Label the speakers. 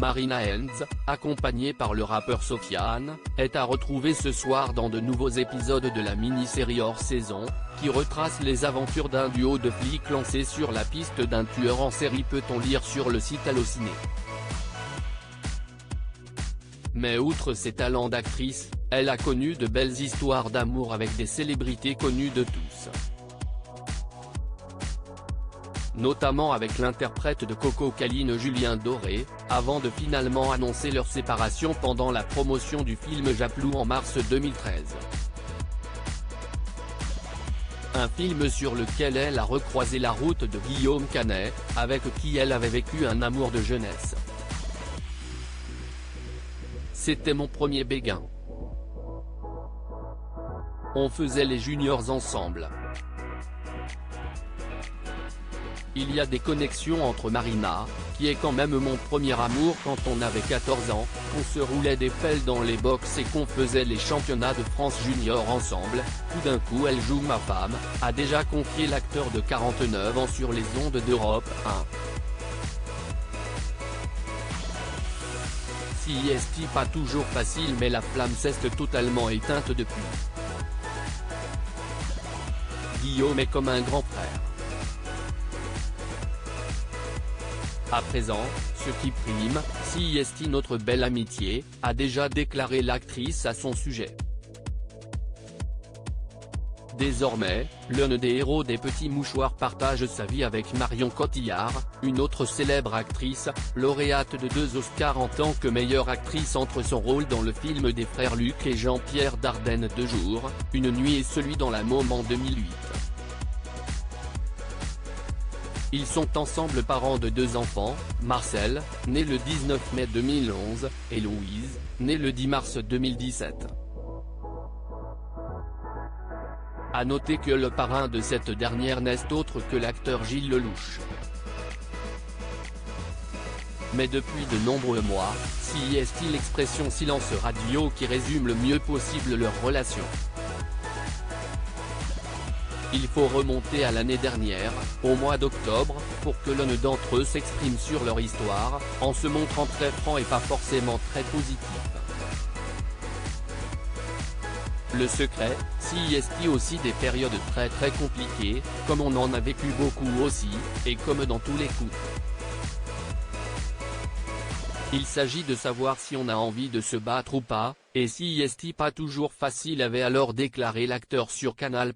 Speaker 1: Marina Hens, accompagnée par le rappeur Sofiane, est à retrouver ce soir dans de nouveaux épisodes de la mini-série hors saison, qui retrace les aventures d'un duo de flics lancés sur la piste d'un tueur en série, peut-on lire sur le site Allociné. Mais outre ses talents d'actrice, elle a connu de belles histoires d'amour avec des célébrités connues de tous. Notamment avec l'interprète de Coco Caline Julien Doré, avant de finalement annoncer leur séparation pendant la promotion du film Japlou en mars 2013. Un film sur lequel elle a recroisé la route de Guillaume Canet, avec qui elle avait vécu un amour de jeunesse. C'était mon premier béguin. On faisait les juniors ensemble. Il y a des connexions entre Marina, qui est quand même mon premier amour quand on avait 14 ans, qu'on se roulait des pelles dans les box et qu'on faisait les championnats de France junior ensemble, tout d'un coup elle joue ma femme, a déjà confié l'acteur de 49 ans sur les ondes d'Europe 1. Si est pas toujours facile, mais la flamme s'est totalement éteinte depuis. Guillaume est comme un grand frère. À présent, ce qui prime, si est notre belle amitié, a déjà déclaré l'actrice à son sujet. Désormais, l'un des héros des Petits Mouchoirs partage sa vie avec Marion Cotillard, une autre célèbre actrice, lauréate de 2 Oscars en tant que meilleure actrice entre son rôle dans le film des frères Luc et Jean-Pierre Dardenne 2 jours, une nuit et celui dans La Môme en 2008. Ils sont ensemble parents de 2 enfants, Marcel, né le 19 mai 2011, et Louise, née le 10 mars 2017. À noter que le parrain de cette dernière n'est autre que l'acteur Gilles Lelouch. Mais depuis de nombreux mois, si est l'expression silence radio qui résume le mieux possible leur relation. Il faut remonter à l'année dernière, au mois d'octobre, pour que l'un d'entre eux s'exprime sur leur histoire, en se montrant très franc et pas forcément très positif. Le secret, si est aussi des périodes très compliquées, comme on en a vécu beaucoup aussi, et comme dans tous les coups. Il s'agit de savoir si on a envie de se battre ou pas, et si est pas toujours facile, avait alors déclaré l'acteur sur Canal+.